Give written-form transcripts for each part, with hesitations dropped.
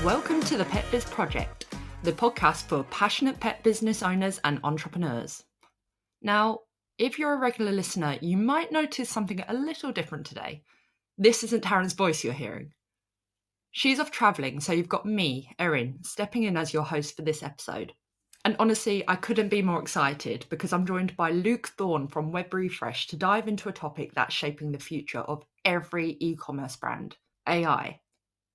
Welcome to the Pet Biz Project, the podcast for passionate pet business owners and entrepreneurs. Now, if you're a regular listener, you might notice something a little different today. This isn't Tarryn's voice you're hearing. She's off travelling, so you've got me, Erin, stepping in as your host for this episode. And honestly, I couldn't be more excited because I'm joined by Luke Thorn from WebRefresh to dive into a topic that's shaping the future of every e-commerce brand, AI.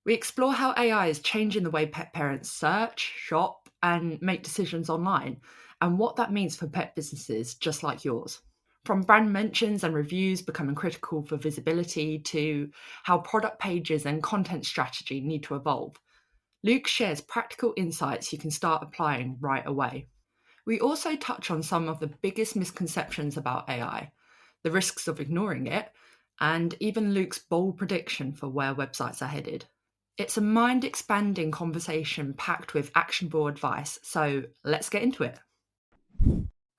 We explore how AI is changing the way pet parents search, shop, and make decisions online, and what that means for pet businesses just like yours. From brand mentions and reviews becoming critical for visibility to how product pages and content strategy need to evolve, Luke shares practical insights you can start applying right away. We also touch on some of the biggest misconceptions about AI, the risks of ignoring it, and even Luke's bold prediction for where websites are headed. It's a mind-expanding conversation packed with actionable advice, so let's get into it.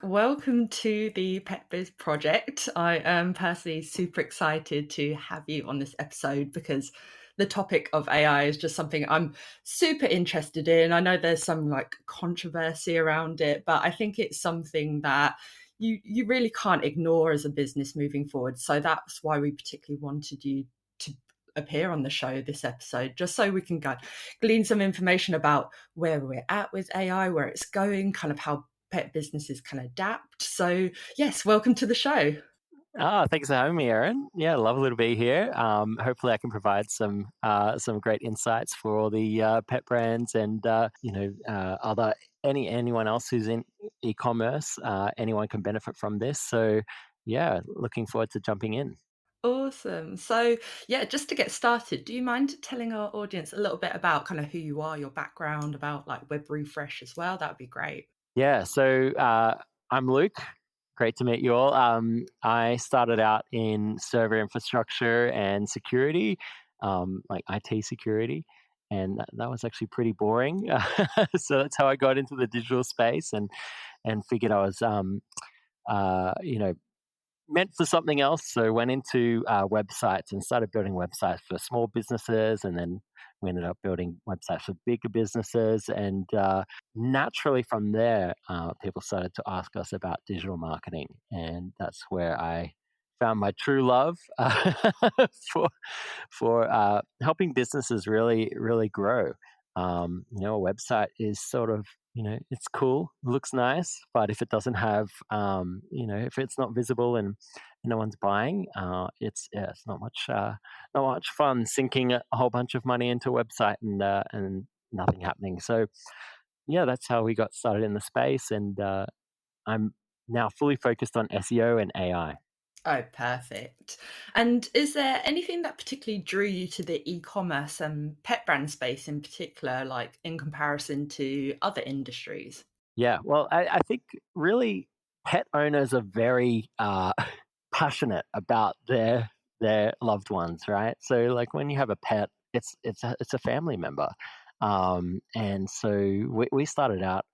Welcome to the Pet Biz Project. I am personally super excited to have you on this episode because the topic of AI is just something I'm super interested in. I know there's some controversy around it, but I think it's something that you really can't ignore as a business moving forward. So that's why we particularly wanted you to appear on the show this episode, just so we can glean some information about where we're at with AI, where it's going, kind of how pet businesses can adapt. So yes, welcome to the show. Thanks for having me, Erin. Yeah, lovely to be here. Hopefully, I can provide some great insights for all the pet brands and anyone else who's in e-commerce. Anyone can benefit from this. So, yeah, looking forward to jumping in. Awesome. So yeah, just to get started, do you mind telling our audience a little bit about kind of who you are, your background, about WebRefresh as well? That would be great. Yeah, so I'm Luke. Great to meet you all. I started out in server infrastructure and security, like IT security, and that was actually pretty boring. So that's how I got into the digital space and figured I was, meant for something else. So went into websites and started building websites for small businesses, and then we ended up building websites for bigger businesses. And naturally, from there, people started to ask us about digital marketing, and that's where I found my true love for helping businesses really grow. A website is sort of, it's cool, looks nice, but if it doesn't have, if it's not visible and no one's buying, it's not much fun sinking a whole bunch of money into a website and nothing happening. So yeah, that's how we got started in the space, and I'm now fully focused on SEO and AI. Oh, perfect. And is there anything that particularly drew you to the e-commerce and pet brand space in particular, like in comparison to other industries? Yeah, well, I think really pet owners are very passionate about their loved ones, right? So like when you have a pet, it's a family member, and so we started out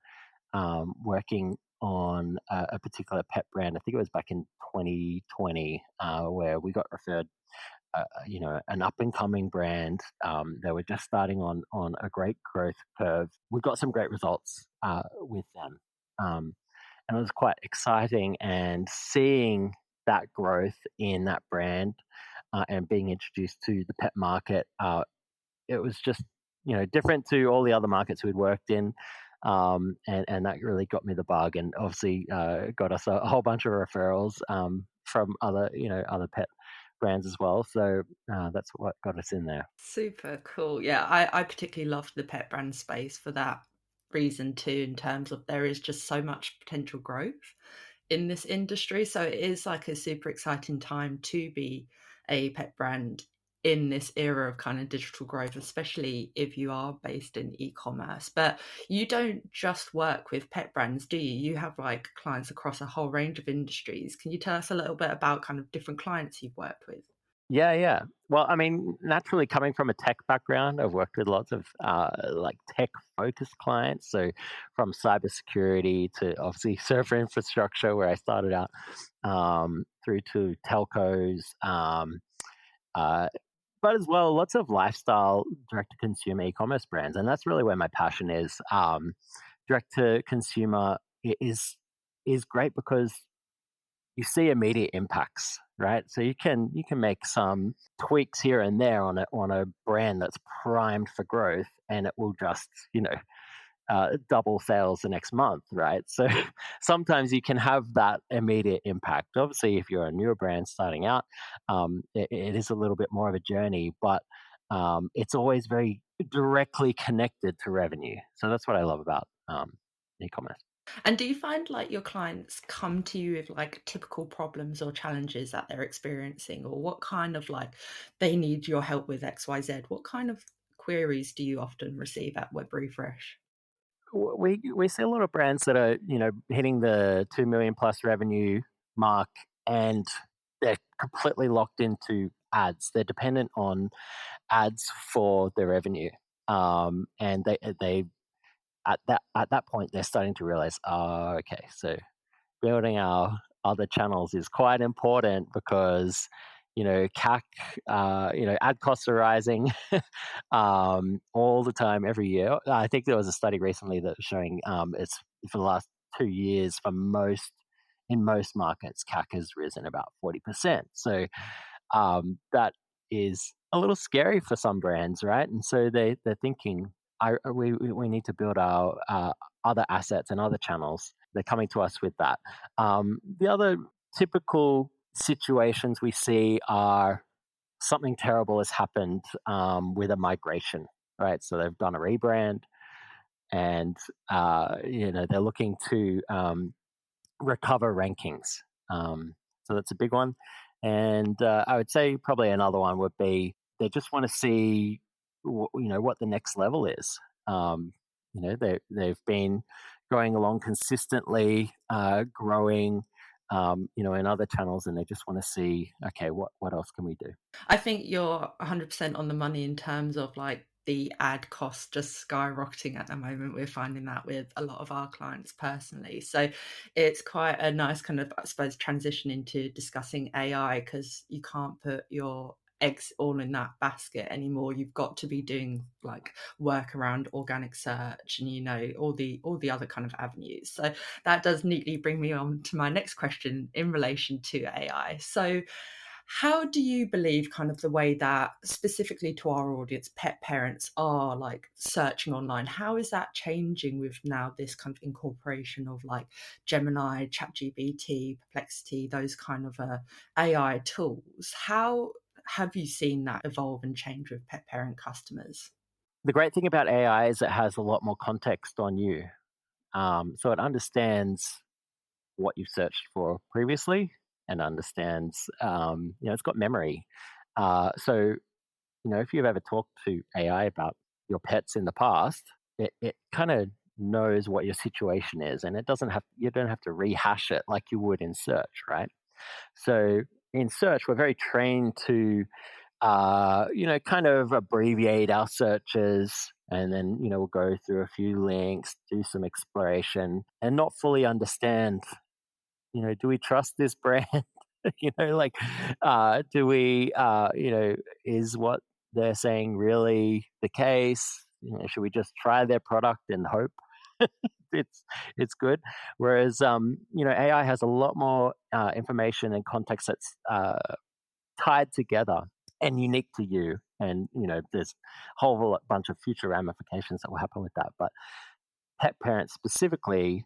working on a particular pet brand. I think it was back in 2020, where we got referred, an up and coming brand. They were just starting on a great growth curve. We got some great results with them, and it was quite exciting. And seeing that growth in that brand and being introduced to the pet market, it was just different to all the other markets we'd worked in. And that really got me the bug, and obviously got us a whole bunch of referrals from other pet brands as well. So that's what got us in there. Super cool. Yeah, I particularly loved the pet brand space for that reason too, in terms of there is just so much potential growth in this industry. So it is like a super exciting time to be a pet brand in this era of kind of digital growth, especially if you are based in e-commerce. But you don't just work with pet brands, do you? You have clients across a whole range of industries. Can you tell us a little bit about kind of different clients you've worked with? Yeah, yeah. Well, I mean, naturally, coming from a tech background, I've worked with lots of tech-focused clients. So, from cybersecurity to obviously server infrastructure, where I started out, through to telcos, uh, but as well, lots of lifestyle direct to consumer e-commerce brands, and that's really where my passion is. Direct to consumer is great because you see immediate impacts, right? So you can make some tweaks here and there on a brand that's primed for growth, and it will just double sales the next month, right? So sometimes you can have that immediate impact. Obviously, if you're a newer brand starting out, it is a little bit more of a journey, but it's always very directly connected to revenue. So that's what I love about e-commerce. And do you find like your clients come to you with like typical problems or challenges that they're experiencing, or what kind of like they need your help with XYZ? What kind of queries do you often receive at WebRefresh? We see a lot of brands that are hitting the 2 million plus revenue mark, and they're completely locked into ads. They're dependent on ads for their revenue, and they at that point they're starting to realize, oh, okay, so building our other channels is quite important because CAC, ad costs are rising all the time every year. I think there was a study recently that was showing it's for the last 2 years for most markets, CAC has risen about 40%. So that is a little scary for some brands, right? And so they're thinking, we need to build our other assets and other channels. They're coming to us with that. The other typical situations we see are something terrible has happened with a migration, right? So they've done a rebrand, and they're looking to recover rankings. So that's a big one. And I would say probably another one would be they just want to see what the next level is. They've been going along consistently, growing, in other channels, and they just want to see, okay, what else can we do? I think you're 100% on the money in terms of like the ad costs just skyrocketing at the moment. We're finding that with a lot of our clients personally. So it's quite a nice kind of, I suppose, transition into discussing AI, because you can't put your eggs all in that basket anymore. You've got to be doing like work around organic search and all the other kind of avenues. So that does neatly bring me on to my next question in relation to AI. So how do you believe kind of the way that specifically to our audience, pet parents are like searching online? How is that changing with now this kind of incorporation of like Gemini, ChatGPT, Perplexity, those kind of AI tools? How have you seen that evolve and change with pet parent customers? The great thing about AI is it has a lot more context on you. So it understands what you've searched for previously and understands, it's got memory. So, if you've ever talked to AI about your pets in the past, it kind of knows what your situation is, and you don't have to rehash it like you would in search, right? So in search, we're very trained to kind of abbreviate our searches, and then, we'll go through a few links, do some exploration, and not fully understand, do we trust this brand? Like, do we, is what they're saying really the case? Should we just try their product and hope it's it's good? Whereas, AI has a lot more information and context that's tied together and unique to you. And, there's a whole bunch of future ramifications that will happen with that. But pet parents specifically,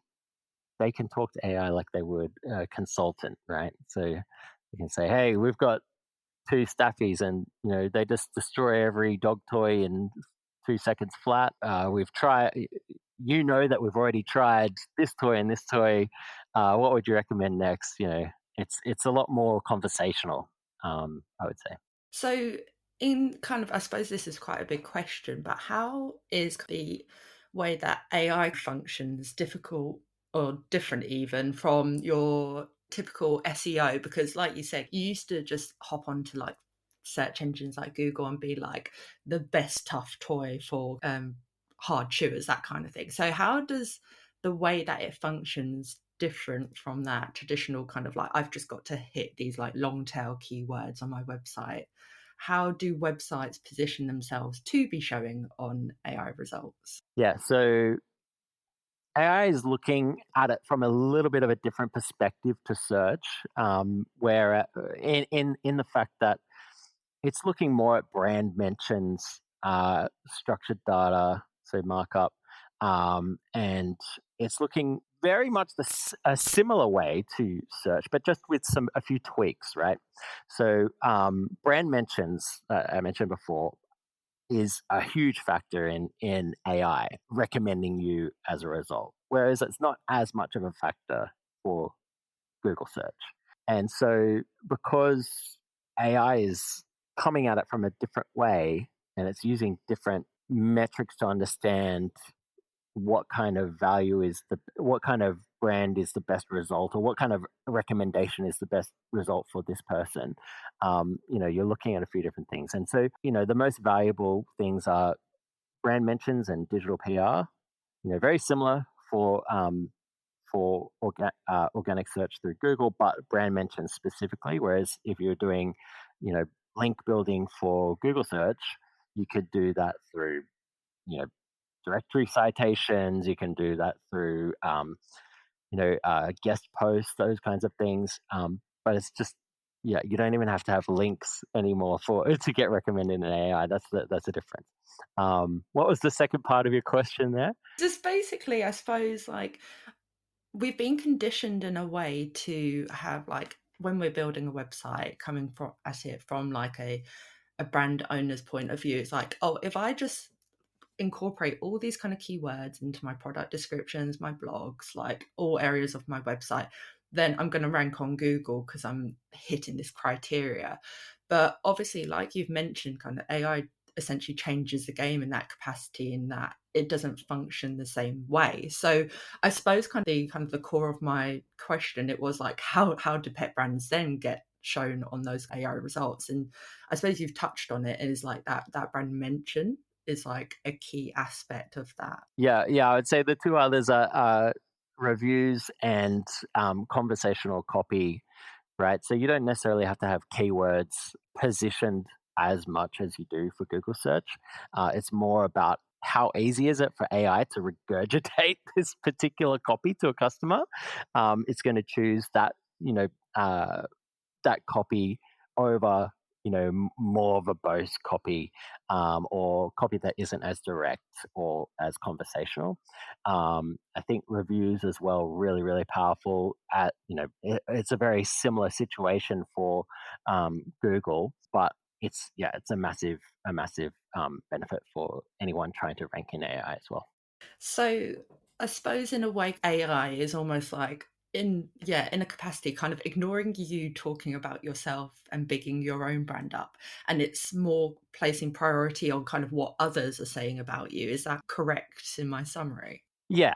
they can talk to AI like they would a consultant, right? So you can say, "Hey, we've got two staffies, and they just destroy every dog toy in 2 seconds flat. We've tried. That we've already tried this toy and this toy. What would you recommend next?" It's a lot more conversational. I would say. So, in kind of, I suppose this is quite a big question, but how is the way that AI functions difficult or different even from your typical SEO? Because, like you said, you used to just hop onto like search engines like Google and be like the best tough toy for hard chewers, that kind of thing. So, how does the way that it functions different from that traditional kind of like I've just got to hit these like long tail keywords on my website? how do websites position themselves to be showing on AI results? Yeah, so AI is looking at it from a little bit of a different perspective to search, where in the fact that it's looking more at brand mentions, structured data, so markup, and it's looking very much a similar way to search, but just with a few tweaks, right? So brand mentions, I mentioned before, is a huge factor in AI recommending you as a result, whereas it's not as much of a factor for Google search. And so because AI is coming at it from a different way and it's using different metrics to understand what kind of value is what kind of brand is the best result, or what kind of recommendation is the best result for this person. You're looking at a few different things, and so the most valuable things are brand mentions and digital PR. Very similar for organic search through Google, but brand mentions specifically. Whereas if you're doing, you know, link building for Google search, you could do that through, you know, directory citations. You can do that through, guest posts, those kinds of things. But it's just, yeah, you don't even have to have links anymore for to get recommended in AI. That's the difference. What was the second part of your question there? Just basically, I suppose, like, we've been conditioned in a way to have, like, when we're building a website, coming from at it from like a brand owner's point of view, it's like, oh, if I just incorporate all these kind of keywords into my product descriptions, my blogs, like all areas of my website, then I'm going to rank on Google because I'm hitting this criteria. But obviously, like you've mentioned, kind of AI essentially changes the game in that capacity, in that it doesn't function the same way. So I suppose kind of the core of my question, it was like, how do pet brands then get shown on those AI results? And I suppose you've touched on it, is like that brand mention is like a key aspect of that. Yeah. I would say the two others are reviews and conversational copy, right? So you don't necessarily have to have keywords positioned as much as you do for Google search. It's more about how easy is it for AI to regurgitate this particular copy to a customer. It's going to choose uh, that copy over more of a boast copy, or copy that isn't as direct or as conversational. I think reviews as well, really really powerful. It's a very similar situation for Google, but it's a massive benefit for anyone trying to rank in AI as well. So I suppose in a way AI is almost like, in a capacity, kind of ignoring you talking about yourself and bigging your own brand up, and it's more placing priority on kind of what others are saying about you. Is that correct in my summary? Yeah.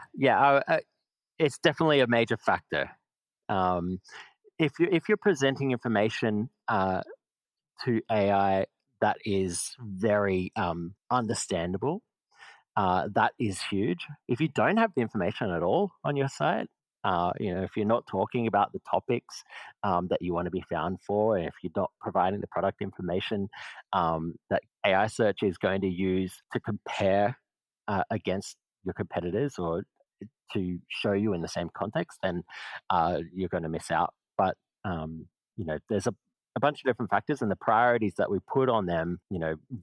It's definitely a major factor. Um, if you're presenting information to AI that is very understandable, that is huge. If you don't have the information at all on your site, if you're not talking about the topics that you want to be found for, and if you're not providing the product information that AI search is going to use to compare against your competitors, or to show you in the same context, then you're going to miss out. But there's a bunch of different factors, and the priorities that we put on them,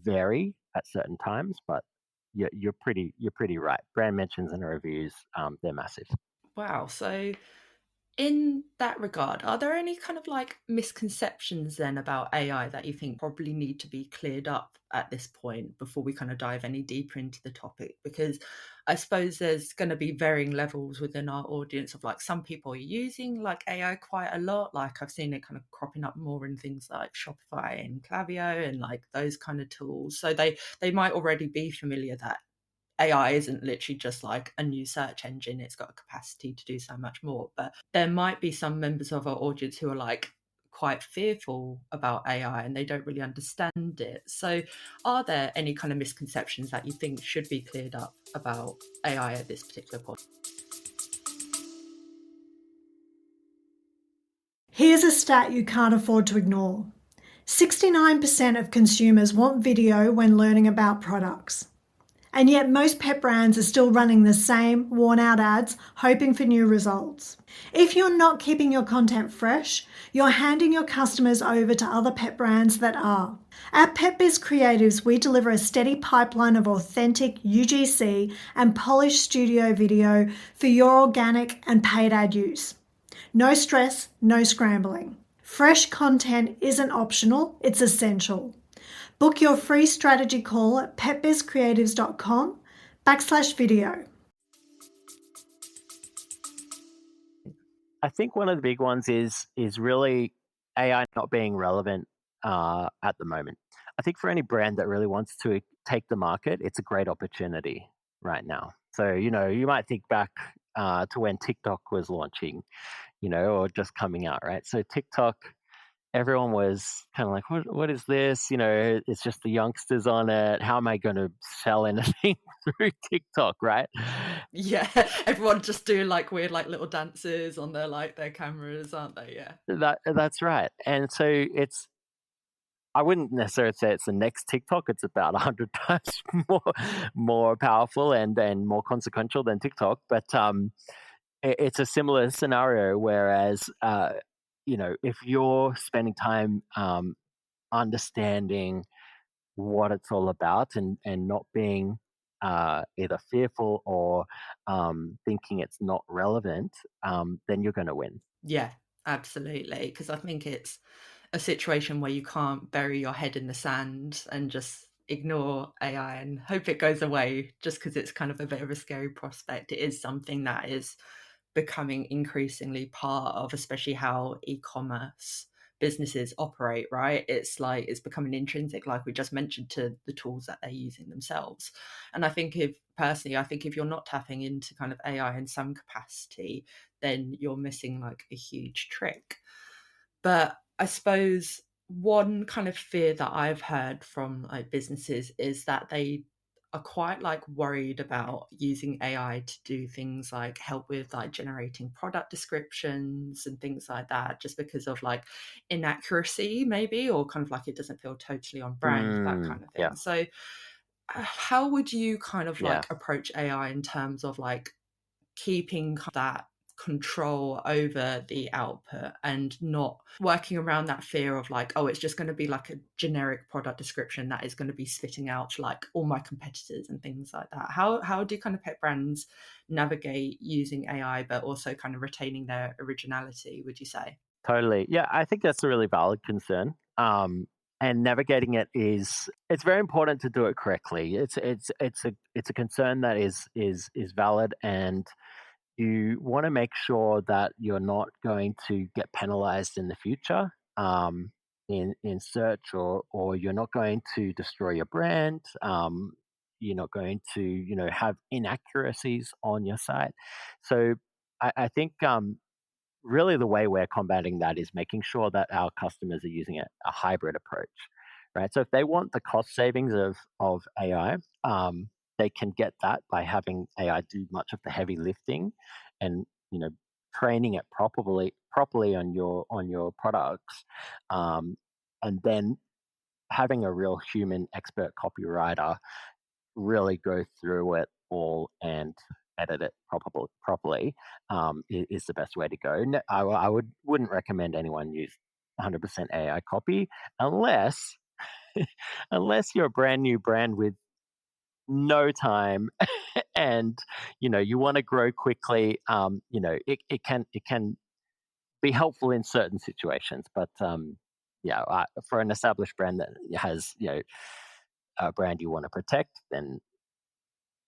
vary at certain times. But you're pretty right. Brand mentions and reviews, they're massive. Wow. So in that regard, are there any kind of like misconceptions then about AI that you think probably need to be cleared up at this point before we kind of dive any deeper into the topic? Because I suppose there's going to be varying levels within our audience of, like, some people are using like AI quite a lot. Like, I've seen it kind of cropping up more in things like Shopify and Klaviyo and like those kind of tools. So they might already be familiar that AI isn't literally just like a new search engine, it's got a capacity to do so much more. But there might be some members of our audience who are like quite fearful about AI and they don't really understand it. So, are there any kind of misconceptions that you think should be cleared up about AI at this particular point? Here's a stat you can't afford to ignore. 69% of consumers want video when learning about products. And yet most pet brands are still running the same worn-out ads, hoping for new results. If you're not keeping your content fresh, you're handing your customers over to other pet brands that are. At Pet Biz Creatives, we deliver a steady pipeline of authentic UGC and polished studio video for your organic and paid ad use. No stress, no scrambling. Fresh content isn't optional, it's essential. Book your free strategy call at petbizcreatives.com/video. I think one of the big ones is really AI not being relevant at the moment. I think for any brand that really wants to take the market, it's a great opportunity right now. So you might think back to when TikTok was launching, or just coming out, right? So TikTok, everyone was kind of like, what is this? It's just the youngsters on it. How am I going to sell anything through TikTok, right? Yeah, everyone just doing like weird like little dances on their cameras, aren't they? Yeah. That's right. And so I wouldn't necessarily say it's the next TikTok. It's about 100 times more powerful and more consequential than TikTok. But it's a similar scenario. Whereas, if you're spending time understanding what it's all about and not being either fearful or thinking it's not relevant, then you're going to win. Yeah, absolutely. Because I think it's a situation where you can't bury your head in the sand and just ignore AI and hope it goes away just because it's kind of a bit of a scary prospect. It is something that is becoming increasingly part of, especially how e-commerce businesses operate, right? It's like it's becoming intrinsic, like we just mentioned, to the tools that they're using themselves. And I think if you're not tapping into kind of AI in some capacity, then you're missing like a huge trick. But I suppose one kind of fear that I've heard from like businesses is that they are quite like worried about using AI to do things like help with like generating product descriptions and things like that, just because of like inaccuracy, maybe, or kind of like it doesn't feel totally on brand, that kind of Yeah. thing. So, how would you kind of Yeah. like approach AI in terms of like keeping that control over the output and not working around that fear of like, oh, it's just going to be like a generic product description that is going to be spitting out like all my competitors and things like that? How do kind of pet brands navigate using AI but also kind of retaining their originality, would you say? Totally. Yeah, I think that's a really valid concern. And navigating it's very important to do it correctly. It's a concern that is valid, and you want to make sure that you're not going to get penalized in the future in search, or you're not going to destroy your brand. You're not going to have inaccuracies on your site. So I think really the way we're combating that is making sure that our customers are using a hybrid approach, right? So if they want the cost savings of AI, they can get that by having AI do much of the heavy lifting, and training it properly on your products, and then having a real human expert copywriter really go through it all and edit it properly, is the best way to go. No, I wouldn't recommend anyone use 100% AI copy unless unless you're a brand new brand with no time and you want to grow quickly. It can be helpful in certain situations, but yeah, for an established brand that has a brand you want to protect, then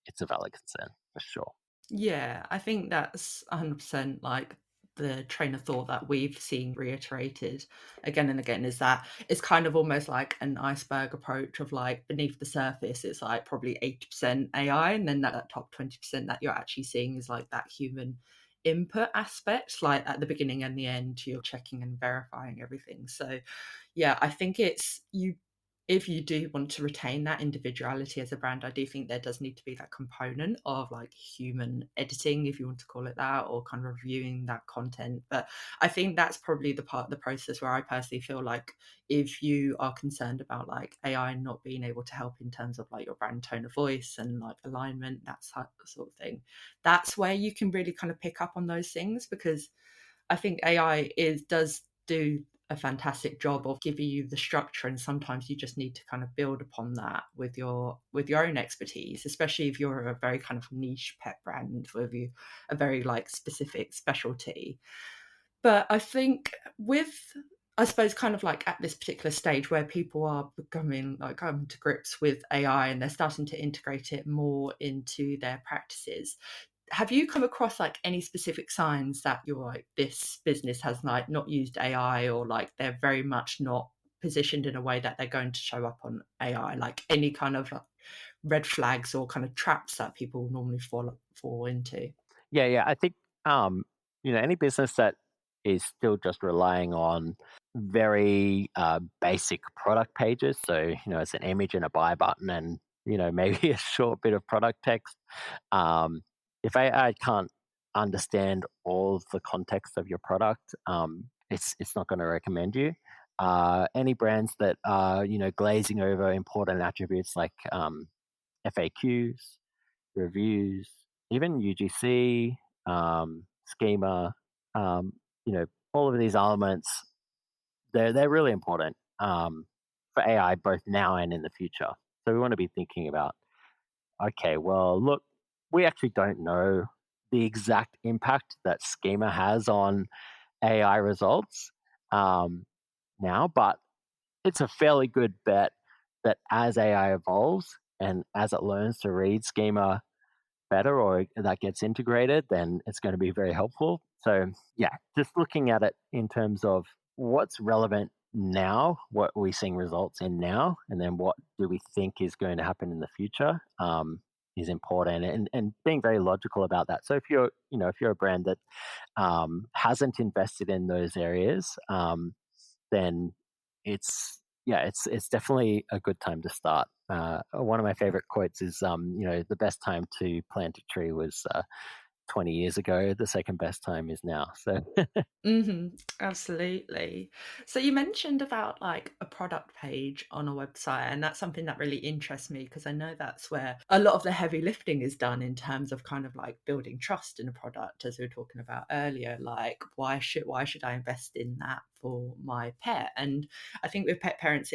it's a valid concern for sure. Yeah, I think that's 100% like the train of thought that we've seen reiterated again and again, is that it's kind of almost like an iceberg approach of like beneath the surface, it's like probably 80% AI, and then that top 20% that you're actually seeing is like that human input aspect, like at the beginning and the end, you're checking and verifying everything. So, yeah, I think it's you if you do want to retain that individuality as a brand, I do think there does need to be that component of like human editing, if you want to call it that, or kind of reviewing that content. But I think that's probably the part of the process where I personally feel like if you are concerned about like AI not being able to help in terms of like your brand tone of voice and like alignment, that sort of thing, that's where you can really kind of pick up on those things, because I think AI does do a fantastic job of giving you the structure, and sometimes you just need to kind of build upon that with your own expertise, especially if you're a very kind of niche pet brand with you a very like specific specialty. But I think with, I suppose, kind of like at this particular stage where people are becoming like coming to grips with AI and they're starting to integrate it more into their practices, have you come across like any specific signs that you're like, this business has like not used AI, or like they're very much not positioned in a way that they're going to show up on AI, like any kind of red flags or kind of traps that people normally fall into? Yeah. I think any business that is still just relying on very basic product pages, so it's an image and a buy button, and maybe a short bit of product text. If AI can't understand all of the context of your product, it's not going to recommend you. Any brands that are glazing over important attributes like FAQs, reviews, even UGC, schema, all of these elements, they're really important for AI both now and in the future. So we want to be thinking about, okay, well, look, we actually don't know the exact impact that schema has on AI results now, but it's a fairly good bet that as AI evolves and as it learns to read schema better, or that gets integrated, then it's going to be very helpful. So yeah, just looking at it in terms of what's relevant now, what are we seeing results in now, and then what do we think is going to happen in the future, is important, and being very logical about that. So if you're a brand that hasn't invested in those areas, then it's definitely a good time to start. One of my favorite quotes is, the best time to plant a tree was 20 years ago. The second best time is now. So Absolutely. So you mentioned about like a product page on a website, and that's something that really interests me, because I know that's where a lot of the heavy lifting is done in terms of kind of like building trust in a product, as we were talking about earlier. Like why should I invest in that for my pet? And I think with pet parents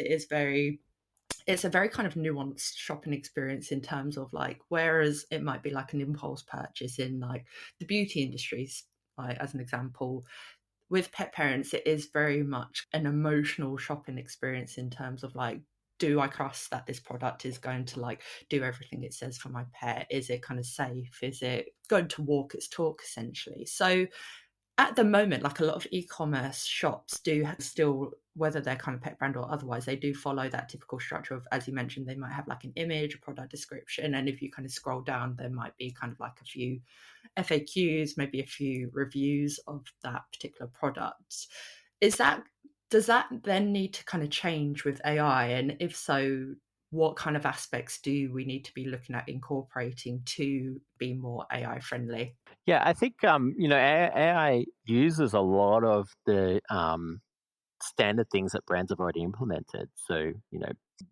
it's a very kind of nuanced shopping experience in terms of like, whereas it might be like an impulse purchase in like the beauty industries, like as an example, with pet parents, it is very much an emotional shopping experience in terms of like, do I trust that this product is going to like do everything it says for my pet? Is it kind of safe? Is it going to walk its talk, essentially? So at the moment, like a lot of e-commerce shops do still, whether they're kind of pet brand or otherwise, they do follow that typical structure of, as you mentioned, they might have like an image, a product description, and if you kind of scroll down, there might be kind of like a few FAQs, maybe a few reviews of that particular product. Does that then need to kind of change with AI? And if so, what kind of aspects do we need to be looking at incorporating to be more AI friendly? yeah, I think AI uses a lot of the standard things that brands have already implemented. So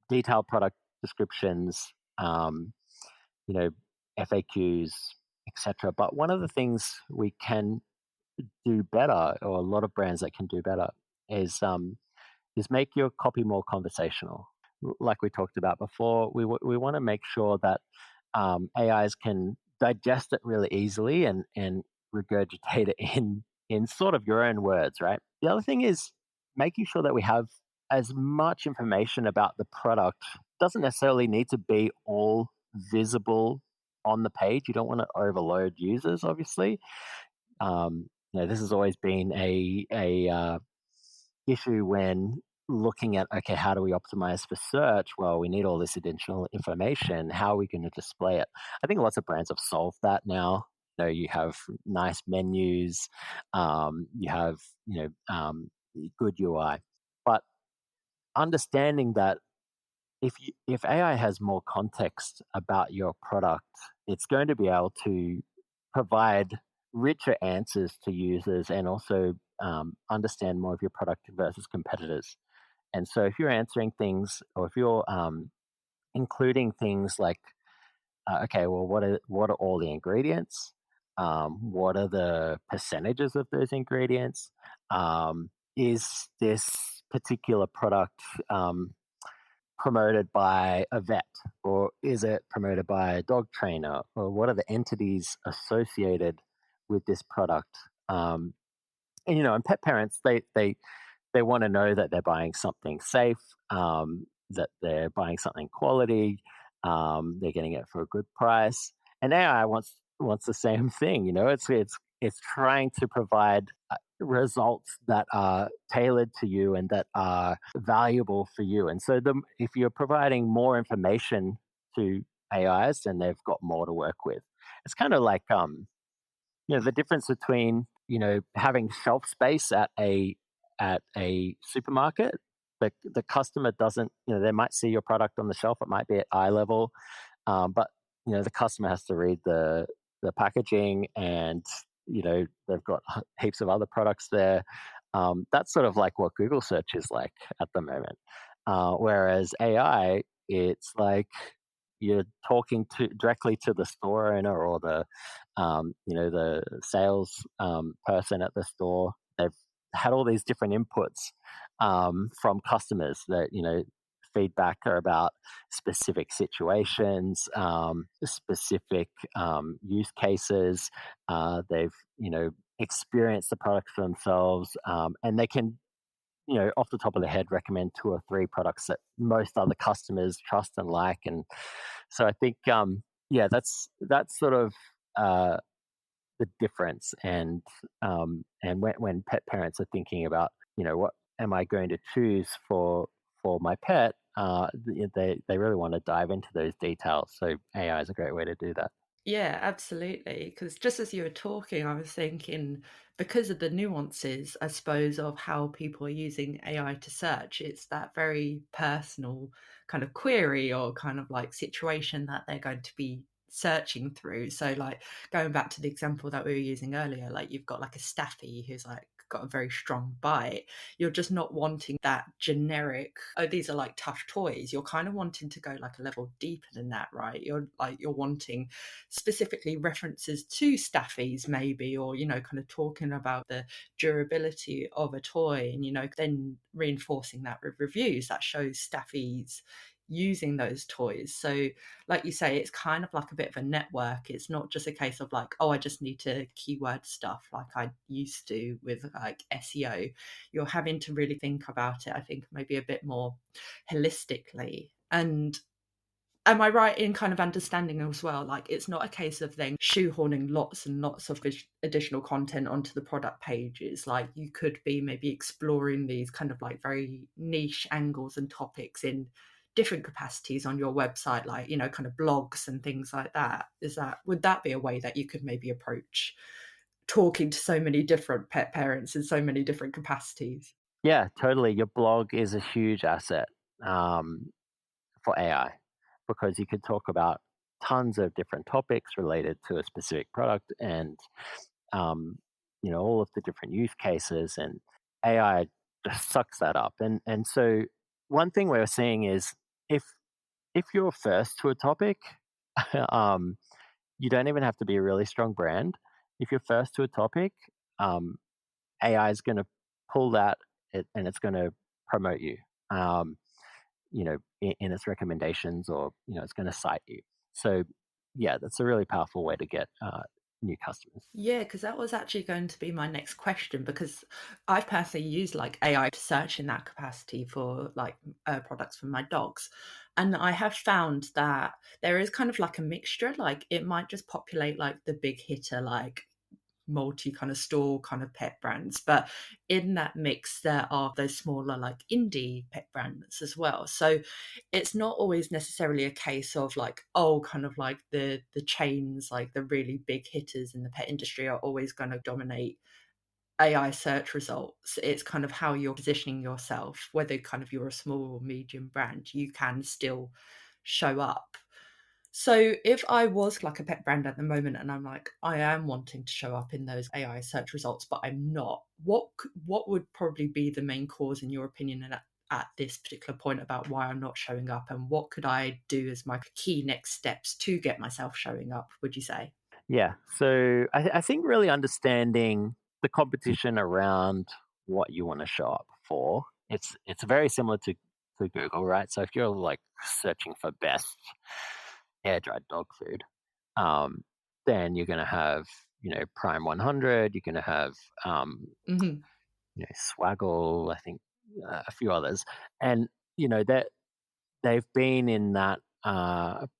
detailed product descriptions, um, you know, FAQs, etc. But one of the things we can do better, or a lot of brands that can do better, is make your copy more conversational. Like we talked about before, we want to make sure that AIs can digest it really easily and regurgitate it in sort of your own words, right? The other thing is making sure that we have as much information about the product. Doesn't necessarily need to be all visible on the page. You don't want to overload users, obviously. This has always been a issue when looking at, okay, how do we optimize for search? Well, we need all this additional information. How are we going to display it? I think lots of brands have solved that now. You have nice menus, you have good UI, but understanding that if AI has more context about your product, it's going to be able to provide richer answers to users and also understand more of your product versus competitors. And so, if you're answering things, or if you're including things like, okay, well, what are all the ingredients? What are the percentages of those ingredients? Is this particular product promoted by a vet, or is it promoted by a dog trainer, or what are the entities associated with this product? And pet parents, they want to know that they're buying something safe, that they're buying something quality, they're getting it for a good price. And AI wants the same thing. It's trying to provide results that are tailored to you and that are valuable for you. And so, if you're providing more information to AIs, then they've got more to work with. It's kind of like the difference between having shelf space at a supermarket. The customer doesn't, they might see your product on the shelf. It might be at eye level, but the customer has to read the packaging, and they've got heaps of other products there. That's sort of like what Google search is like at the moment. Whereas AI, it's like you're talking directly to the store owner, or the sales person at the store. They've had all these different inputs from customers that feedback are about specific situations, specific use cases. They've experienced the product for themselves, and they can off the top of their head recommend 2 or 3 products that most other customers trust and like. And so I think that's sort of the difference. And when pet parents are thinking about what am I going to choose for my pet, they really want to dive into those details. So AI is a great way to do that. Yeah, absolutely. Because just as you were talking, I was thinking, because of the nuances, I suppose, of how people are using AI to search, it's that very personal kind of query or kind of like situation that they're going to be searching through. So, like, going back to the example that we were using earlier, like you've got like a staffy who's like got a very strong bite. You're just not wanting that generic, oh, these are like tough toys. You're kind of wanting to go like a level deeper than that, right? You're wanting specifically references to staffies maybe, or kind of talking about the durability of a toy, and then reinforcing that with reviews that shows staffies using those toys. So like you say, it's kind of like a bit of a network. It's not just a case of like, oh, I just need to keyword stuff like I used to with like SEO. You're having to really think about it, I think, maybe a bit more holistically. And am I right in kind of understanding as well, like it's not a case of then shoehorning lots and lots of additional content onto the product pages? Like you could be maybe exploring these kind of like very niche angles and topics in different capacities on your website, like kind of blogs and things like that. Would that be a way that you could maybe approach talking to so many different pet parents in so many different capacities? Yeah, totally. Your blog is a huge asset for AI, because you could talk about tons of different topics related to a specific product, and all of the different use cases, and AI just sucks that up. And so one thing we're seeing is, if you're first to a topic, um, you don't even have to be a really strong brand. If you're first to a topic, AI is going to pull that, and it's going to promote you. In its recommendations, or it's going to cite you. So yeah, that's a really powerful way to get new customers. Yeah, because that was actually going to be my next question, because I've personally used like AI to search in that capacity for like products for my dogs. And I have found that there is kind of like a mixture, like it might just populate like the big hitter, like multi kind of store kind of pet brands, but in that mix there are those smaller like indie pet brands as well. So it's not always necessarily a case of like, oh, kind of like the chains, like the really big hitters in the pet industry are always going to dominate AI search results. It's kind of how you're positioning yourself, whether kind of you're a small or medium brand, you can still show up. So if I was like a pet brand at the moment and I'm like, I am wanting to show up in those AI search results, but I'm not, what would probably be the main cause in your opinion at this particular point about why I'm not showing up, and what could I do as my key next steps to get myself showing up, would you say? Yeah. So I think really understanding the competition around what you want to show up for. It's very similar to Google, right? So if you're like searching for best air dried dog food, then you're going to have Prime 100. You're going to have Hmm. Swaggle. I think a few others, and that they've been in that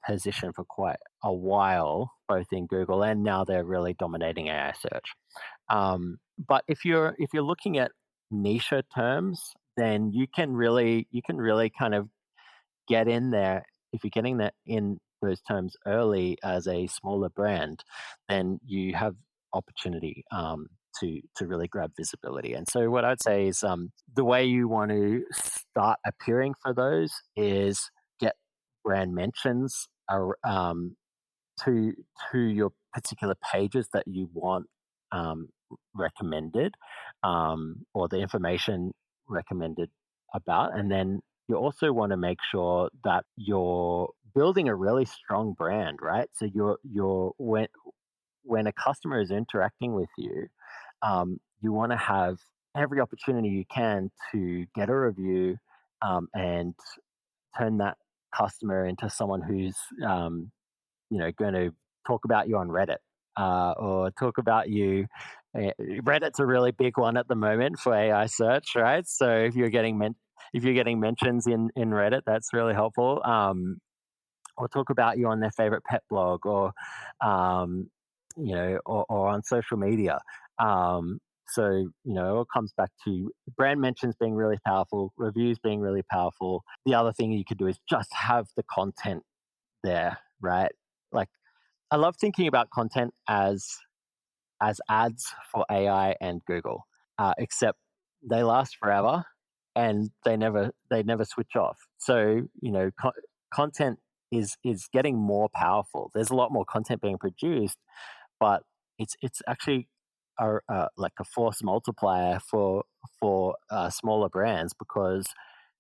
position for quite a while, both in Google and now they're really dominating AI search. But if you're looking at niche terms, then you can really kind of get in there. If you're getting that in those terms early as a smaller brand, then you have opportunity to really grab visibility. And so what I'd say is the way you want to start appearing for those is get brand mentions to your particular pages that you want um, recommended, or the information recommended about. And then you also want to make sure that you're building a really strong brand, right? So you're when a customer is interacting with you, you want to have every opportunity you can to get a review, and turn that customer into someone who's going to talk about you on Reddit, or talk about you. Reddit's a really big one at the moment for AI search, right? So if you're getting mentions in Reddit, that's really helpful. Or talk about you on their favorite pet blog, or or on social media. So it all comes back to brand mentions being really powerful, reviews being really powerful. The other thing you could do is just have the content there, right? Like, I love thinking about content as ads for AI and Google, except they last forever and they never switch off. So content is getting more powerful. There's a lot more content being produced, but it's actually like a force multiplier for smaller brands, because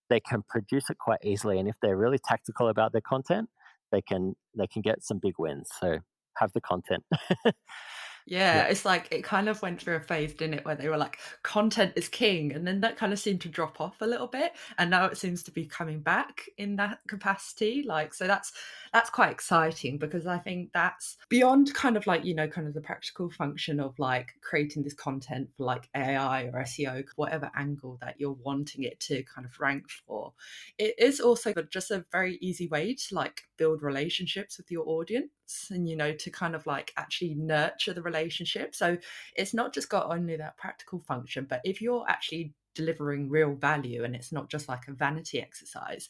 they can produce it quite easily, and if they're really tactical about their content, they can get some big wins. So have the content. Yeah, Yeah. it's like it kind of went through a phase, didn't it, where they were like, content is king, and then that kind of seemed to drop off a little bit, and now it seems to be coming back in that capacity. Like, so that's quite exciting, because I think that's beyond kind of like, kind of the practical function of like creating this content for like AI or SEO, whatever angle that you're wanting it to kind of rank for. It is also just a very easy way to like build relationships with your audience, and to kind of like actually nurture the relationship. So it's not just got only that practical function, but if you're actually delivering real value and it's not just like a vanity exercise,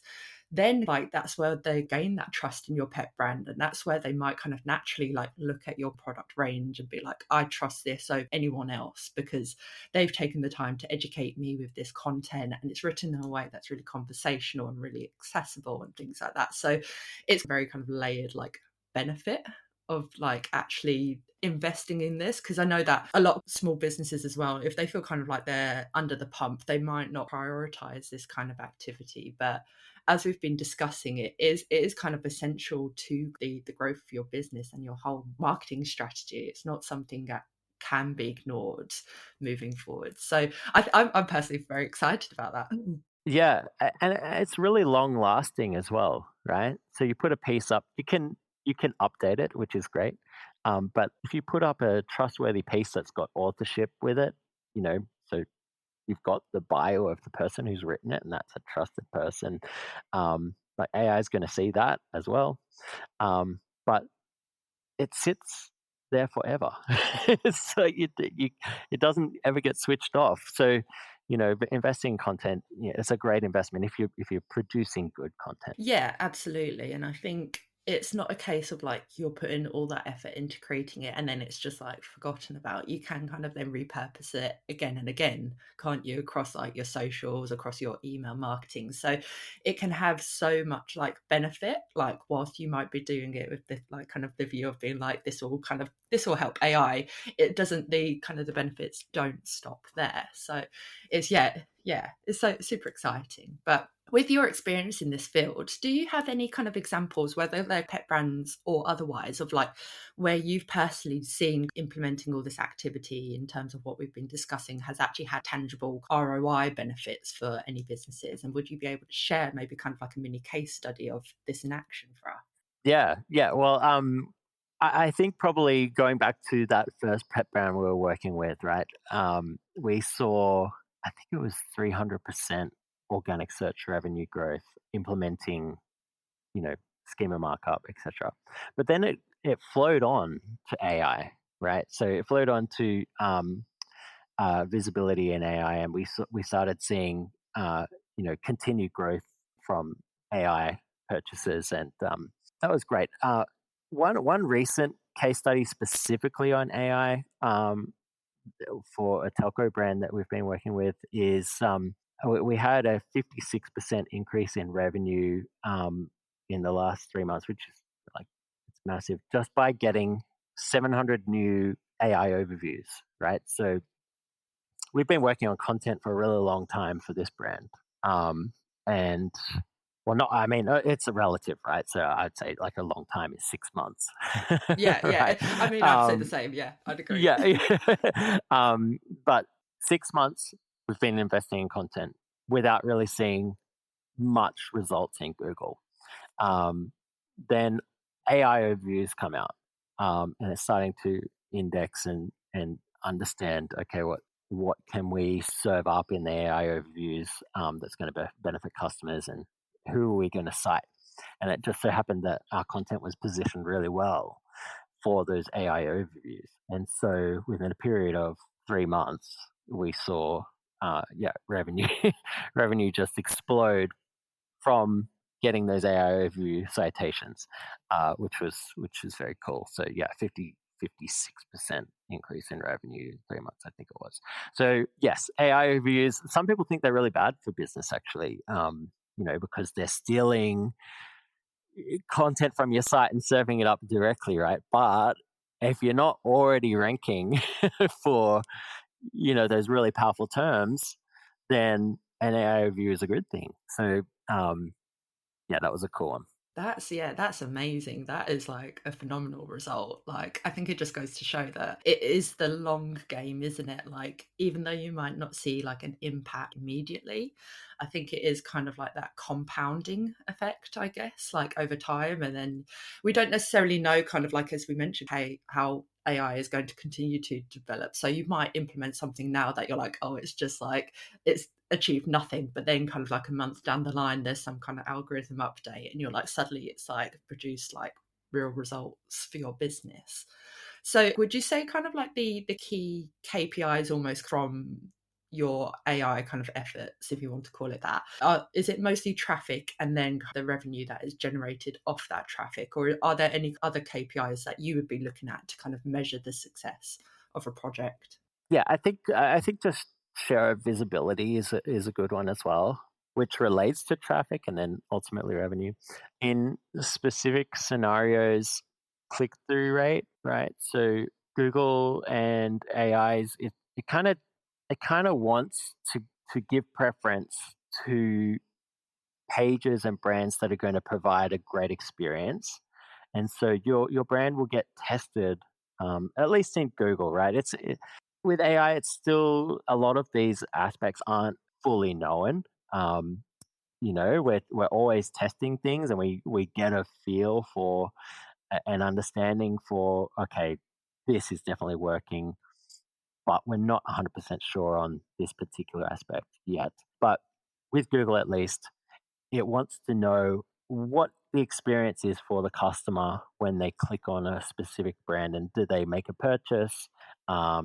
then like that's where they gain that trust in your pet brand, and that's where they might kind of naturally like look at your product range and be like, I trust this over anyone else, because they've taken the time to educate me with this content, and it's written in a way that's really conversational and really accessible and things like that. So it's very kind of layered like benefit of like actually investing in this, because I know that a lot of small businesses as well, if they feel kind of like they're under the pump, they might not prioritize this kind of activity. But as we've been discussing, it is kind of essential to the growth of your business and your whole marketing strategy. It's not something that can be ignored moving forward. So I'm personally very excited about that. Yeah, and it's really long lasting as well, right? So you put a piece up, you can update it, which is great. But if you put up a trustworthy piece that's got authorship with it, so you've got the bio of the person who's written it, and that's a trusted person. Like, AI is going to see that as well, but it sits there forever. So it doesn't ever get switched off. So investing in content, it's a great investment if you're producing good content. Yeah, absolutely. And I think it's not a case of like you're putting all that effort into creating it and then it's just like forgotten about. You can kind of then repurpose it again and again, can't you, across like your socials, across your email marketing. So it can have so much like benefit, like whilst you might be doing it with the like kind of the view of being like this will help AI, it doesn't, the kind of the benefits don't stop there. So it's it's so super exciting. But with your experience in this field, do you have any kind of examples, whether they're pet brands or otherwise, of like where you've personally seen implementing all this activity in terms of what we've been discussing has actually had tangible ROI benefits for any businesses? And would you be able to share maybe kind of like a mini case study of this in action for us? Yeah. Well, I think probably going back to that first pet brand we were working with, right? We saw, I think it was 300% organic search revenue growth implementing, schema markup, etc. But then it flowed on to AI, right? So it flowed on to visibility in AI, and we started seeing continued growth from AI purchases, and that was great. One recent case study specifically on AI for a telco brand that we've been working with is we had a 56% increase in revenue in the last 3 months, which is like, it's massive, just by getting 700 new AI overviews, right? So we've been working on content for a really long time for this brand. And well, not, I mean, it's a relative, right? So I'd say like a long time is 6 months. Yeah. Right? I mean, I'd say the same. Yeah, I'd agree. Yeah. But 6 months we've been investing in content without really seeing much results in Google. Then AI overviews come out, and it's starting to index and understand, okay, what can we serve up in the AI overviews that's going to benefit customers, and who are we going to cite? And it just so happened that our content was positioned really well for those AI overviews. And so within a period of 3 months, we saw, revenue revenue just explode from getting those AI overview citations, which was very cool. So yeah, 56% increase in revenue 3 months, I think it was. So yes, AI overviews. Some people think they're really bad for business, actually, because they're stealing content from your site and serving it up directly, right? But if you're not already ranking for those really powerful terms, then an AI overview is a good thing. So that was a cool one. That's amazing. That is like a phenomenal result. Like, I think it just goes to show that it is the long game, isn't it? Like, even though you might not see like an impact immediately, I think it is kind of like that compounding effect, I guess, like over time. And then we don't necessarily know, kind of like, as we mentioned, how AI is going to continue to develop. So you might implement something now that you're like, oh, it's just like, it's achieved nothing, but then kind of like a month down the line there's some kind of algorithm update and you're like, suddenly it's like produced like real results for your business. So would you say kind of like the key KPIs almost from your AI kind of efforts, if you want to call it that, is it mostly traffic and then the revenue that is generated off that traffic, or are there any other KPIs that you would be looking at to kind of measure the success of a project? Yeah, I think just share of visibility is a good one as well, which relates to traffic and then ultimately revenue. In specific scenarios, click through rate, right? So Google and AIs, it kind of wants to give preference to pages and brands that are going to provide a great experience, and so your brand will get tested, at least in Google, right? With AI, it's still, a lot of these aspects aren't fully known. We're always testing things, and we get a feel for an understanding for, okay, this is definitely working, but we're not 100% sure on this particular aspect yet. But with Google, at least, it wants to know what the experience is for the customer when they click on a specific brand, and did they make a purchase?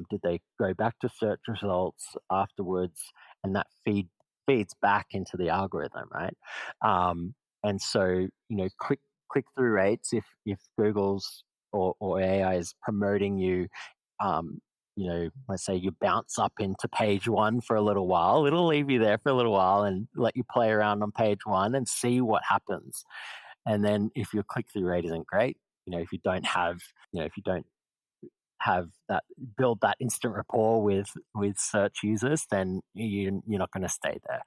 Did they go back to search results afterwards? And that feeds back into the algorithm, right? And so, click-through rates, if Google's or AI is promoting you, let's say you bounce up into page one for a little while, it'll leave you there for a little while and let you play around on page one and see what happens. And then if your click-through rate isn't great, if you don't have that, build that instant rapport with search users, then you're not going to stay there.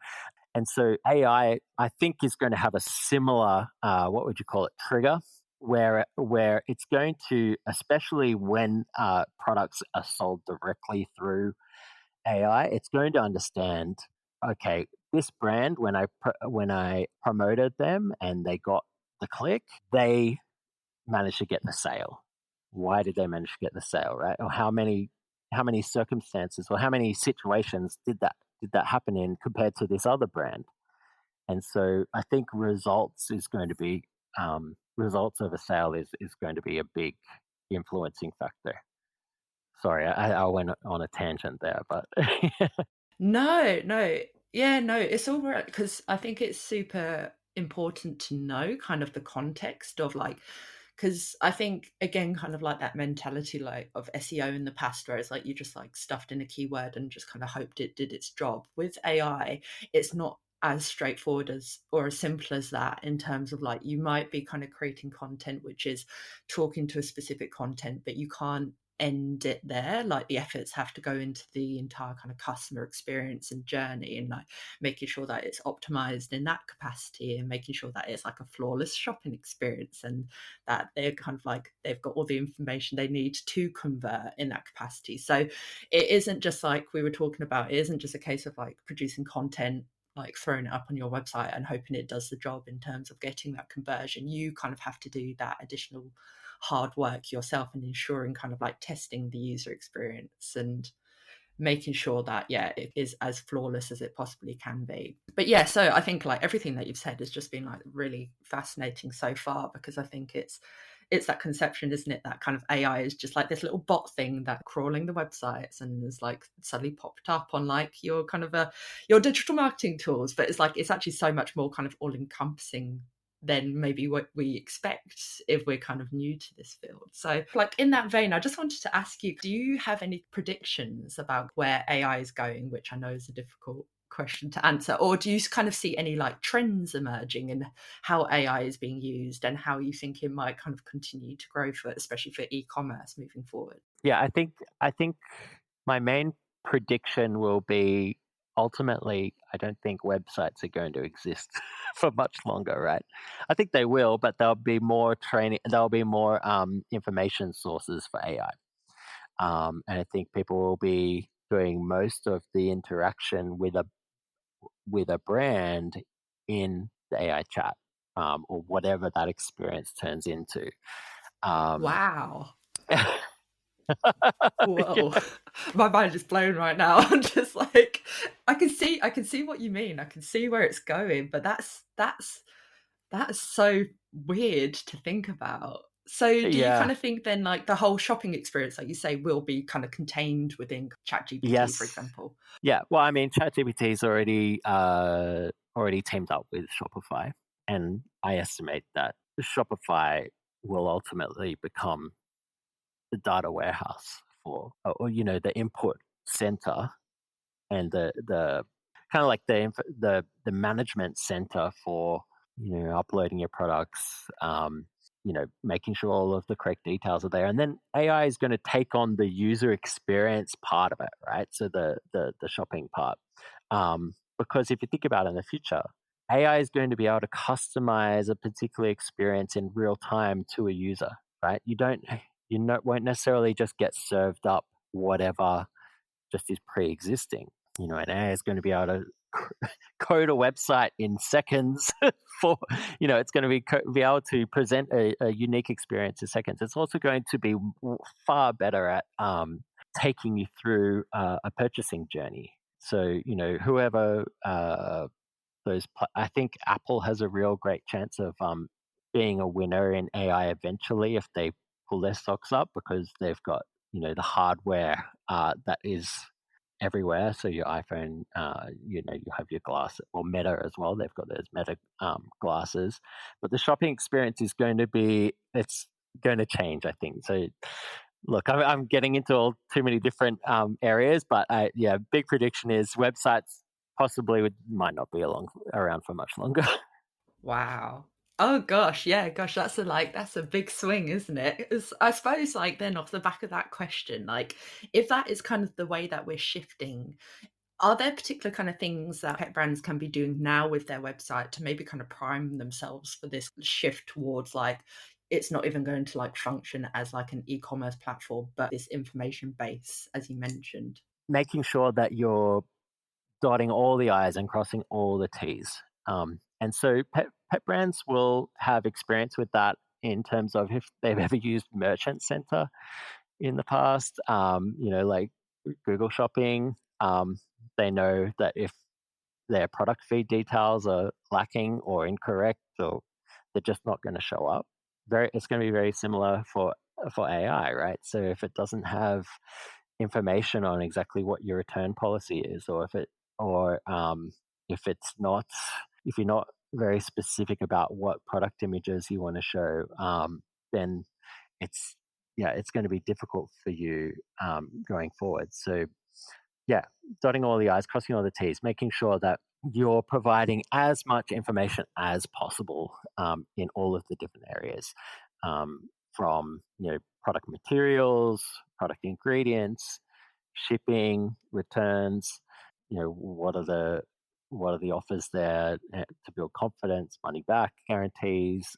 And so AI, I think, is going to have a similar, what would you call it, trigger, where it's going to, especially when products are sold directly through AI, it's going to understand, okay, this brand, when I promoted them and they got the click, they managed to get the sale. Why did they manage to get the sale, right? Or how many circumstances or how many situations did that happen in compared to this other brand? And so I think results over sale is going to be a big influencing factor. Sorry, I went on a tangent there, but No, yeah, no, it's all right, because I think it's super important to know kind of the context of like, because I think, again, kind of like that mentality like of SEO in the past, where it's like you just like stuffed in a keyword and just kind of hoped it did its job. With AI, it's not as straightforward as or as simple as that, in terms of like you might be kind of creating content which is talking to a specific content, but you can't end it there. Like the efforts have to go into the entire kind of customer experience and journey, and like making sure that it's optimized in that capacity, and making sure that it's like a flawless shopping experience, and that they're kind of like they've got all the information they need to convert in that capacity. So it isn't just like we were talking about, it isn't just a case of like producing content, like throwing it up on your website and hoping it does the job in terms of getting that conversion. You kind of have to do that additional hard work yourself, and ensuring kind of like testing the user experience and making sure that it is as flawless as it possibly can be. But yeah, so I think like everything that you've said has just been like really fascinating so far, because I think it's that conception, isn't it, that kind of AI is just like this little bot thing that crawling the websites and is like suddenly popped up on like your kind of your digital marketing tools. But it's like it's actually so much more kind of all encompassing than maybe what we expect if we're kind of new to this field. So like in that vein, I just wanted to ask you, do you have any predictions about where AI is going, which I know is a difficult question to answer, or do you kind of see any like trends emerging in how AI is being used and how you think it might kind of continue to grow for, especially for e-commerce moving forward? yeah, I think my main prediction will be, ultimately, I don't think websites are going to exist for much longer, right? I think they will, but there'll be more information sources for AI. And I think people will be doing most of the interaction with a brand in the AI chat, or whatever that experience turns into. Wow. Yeah. Whoa. My mind is blown right now. I'm just like, I can see what you mean. I can see where it's going, but that's so weird to think about. So do you kind Yeah. of think then like the whole shopping experience, like you say, will be kind of contained within ChatGPT, for Yes. example? Yeah. Well, I mean, ChatGPT's already teamed up with Shopify, and I estimate that Shopify will ultimately become the data warehouse for, or the input center, and the kind of like the management center for uploading your products, making sure all of the correct details are there, and then AI is going to take on the user experience part of it, right? So the shopping part, because if you think about it in the future, AI is going to be able to customize a particular experience in real time to a user, right? Won't necessarily just get served up whatever just is pre-existing. And AI is going to be able to code a website in seconds for, it's going to be able to present a unique experience in seconds. It's also going to be far better at taking you through a purchasing journey. So, whoever I think Apple has a real great chance of being a winner in AI eventually if they pull their stocks up, because they've got, the hardware that is everywhere. So your iPhone, you have your glass, or Meta as well. They've got those Meta glasses, but the shopping experience is it's going to change, I think. So look, I'm getting into too many different areas, but big prediction is websites possibly might not be around for much longer. Wow. Oh gosh, yeah, gosh, that's a big swing, isn't it? I suppose then off the back of that question, if that is kind of the way that we're shifting, are there particular kind of things that pet brands can be doing now with their website to maybe kind of prime themselves for this shift towards it's not even going to function as an e-commerce platform, but this information base, as you mentioned? Making sure that you're dotting all the I's and crossing all the T's. And so pet brands will have experience with that in terms of if they've ever used Merchant Center in the past, like Google Shopping. They know that if their product feed details are lacking or incorrect, or they're just not going to show up. It's going to be very similar for AI, right? So if it doesn't have information on exactly what your return policy is, or if you're not very specific about what product images you want to show, then it's going to be difficult for you going forward. So dotting all the I's, crossing all the T's, making sure that you're providing as much information as possible in all of the different areas, from product materials, product ingredients, shipping, returns. What are the offers there to build confidence, money back guarantees,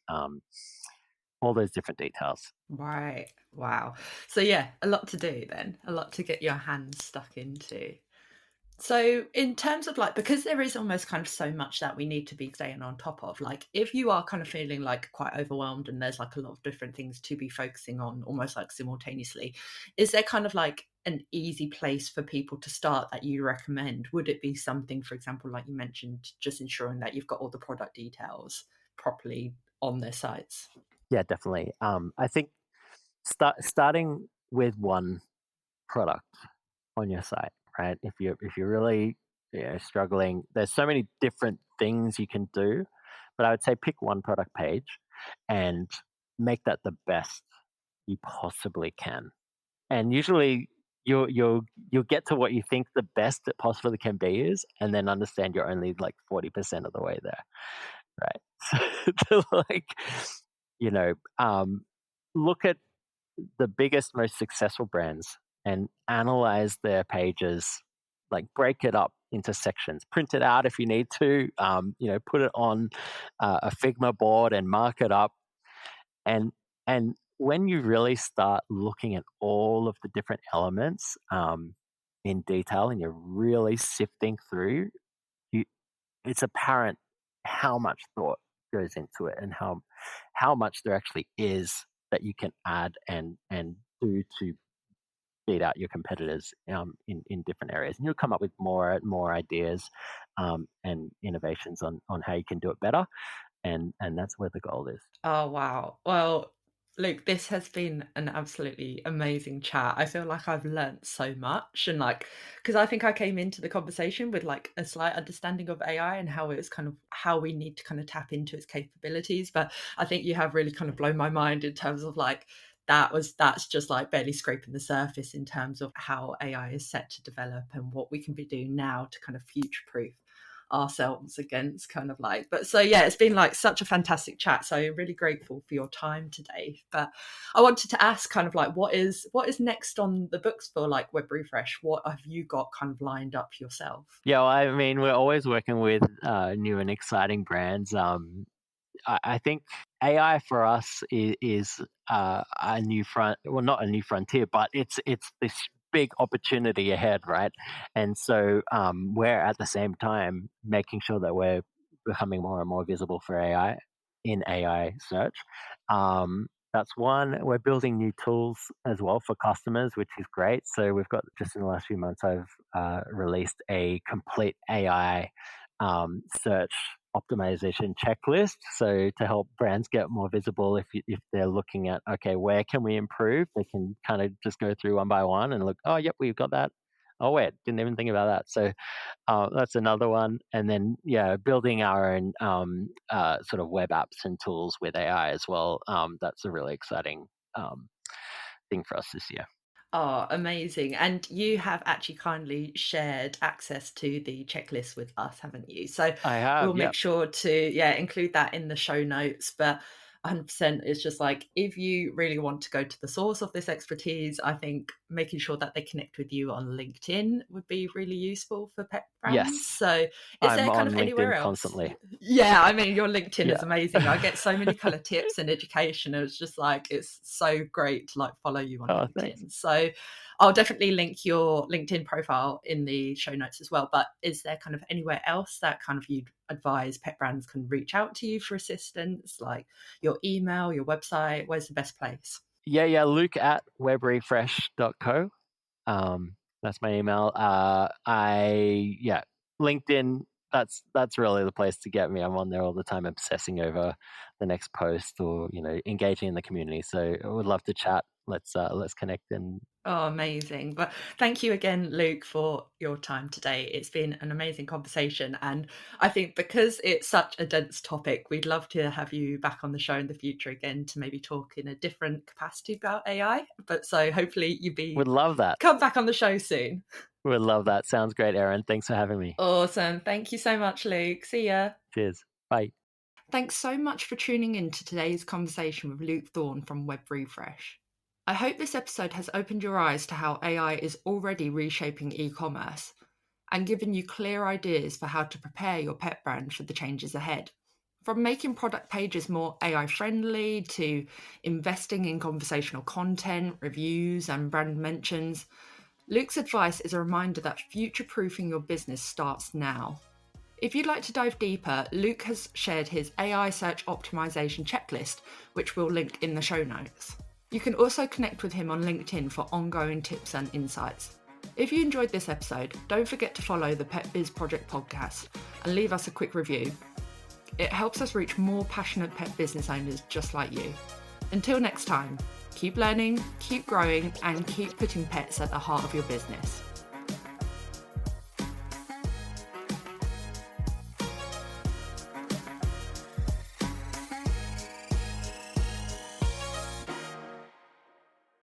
all those different details. Right. Wow. So yeah, a lot to do then, a lot to get your hands stuck into. So in terms of because there is almost kind of so much that we need to be staying on top of, if you are kind of feeling quite overwhelmed and there's a lot of different things to be focusing on almost simultaneously, is there kind of an easy place for people to start that you recommend? Would it be something, for example, like you mentioned, just ensuring that you've got all the product details properly on their sites? Yeah, definitely. I think starting with one product on your site, right? If you're really struggling, there's so many different things you can do, but I would say pick one product page and make that the best you possibly can. And usually you'll get to what you think the best it possibly can be is, and then understand you're only 40% of the way there, right? So look at the biggest, most successful brands and analyze their pages, break it up into sections, print it out if you need to, put it on a Figma board and mark it up. And when you really start looking at all of the different elements in detail, and you're really sifting through, it's apparent how much thought goes into it, and how much there actually is that you can add and do to beat out your competitors in different areas. And you'll come up with more ideas and innovations on how you can do it better. And that's where the goal is. Oh, wow. Well, Luke, this has been an absolutely amazing chat. I feel like I've learnt so much, and because I think I came into the conversation with a slight understanding of AI and how it's kind of how we need to kind of tap into its capabilities. But I think you have really kind of blown my mind in terms of that's just barely scraping the surface in terms of how AI is set to develop and what we can be doing now to kind of future-proof ourselves against but so yeah, it's been such a fantastic chat, so I'm really grateful for your time today. But I wanted to ask what is next on the books for WebRefresh? What have you got kind of lined up yourself? Yeah, well, I mean, we're always working with new and exciting brands. I think AI for us is a new not a new frontier, but it's this big opportunity ahead, right? And so we're at the same time making sure that we're becoming more and more visible for AI in AI search. That's one. We're building new tools as well for customers, which is great. So we've got, just in the last few months, I've released a complete AI search optimization checklist, so to help brands get more visible. If they're looking at, okay, where can we improve, they can kind of just go through one by one and look, oh yep, we've got that, Oh wait, didn't even think about that. So that's another one. And then building our own sort of web apps and tools with AI as well. That's a really exciting thing for us this year. Oh, amazing. And you have actually kindly shared access to the checklist with us, haven't you? So I have. we'll make sure to include that in the show notes. But 100% it's just like, if you really want to go to the source of this expertise, I think making sure that they connect with you on LinkedIn would be really useful for pet brands. Yes. So is I'm there kind on of anywhere LinkedIn else? constantly. Yeah, I mean, your LinkedIn Yeah. is amazing. I get so many kind of tips and education. It's just like, it's so great to like follow you on LinkedIn. Thanks. So I'll definitely link your LinkedIn profile in the show notes as well. But is there kind of anywhere else that kind of you'd advise pet brands can reach out to you for assistance, like your email, your website? Where's the best place? Yeah, Luke at WebRefresh.co. That's my email. LinkedIn. That's really the place to get me. I'm on there all the time, obsessing over the next post or engaging in the community. So I would love to chat. Let's connect and. Oh, amazing. But thank you again, Luke, for your time today. It's been an amazing conversation. And I think because it's such a dense topic, we'd love to have you back on the show in the future again to maybe talk in a different capacity about AI. But so hopefully Would love that. Come back on the show soon. Would love that. Sounds great, Erin. Thanks for having me. Awesome. Thank you so much, Luke. See ya. Cheers. Bye. Thanks so much for tuning in to today's conversation with Luke Thorn from WebRefresh. I hope this episode has opened your eyes to how AI is already reshaping e-commerce and given you clear ideas for how to prepare your pet brand for the changes ahead. From making product pages more AI-friendly to investing in conversational content, reviews, and brand mentions, Luke's advice is a reminder that future-proofing your business starts now. If you'd like to dive deeper, Luke has shared his AI search optimization checklist, which we'll link in the show notes. You can also connect with him on LinkedIn for ongoing tips and insights. If you enjoyed this episode, don't forget to follow the Pet Biz Project podcast and leave us a quick review. It helps us reach more passionate pet business owners just like you. Until next time, keep learning, keep growing, and keep putting pets at the heart of your business.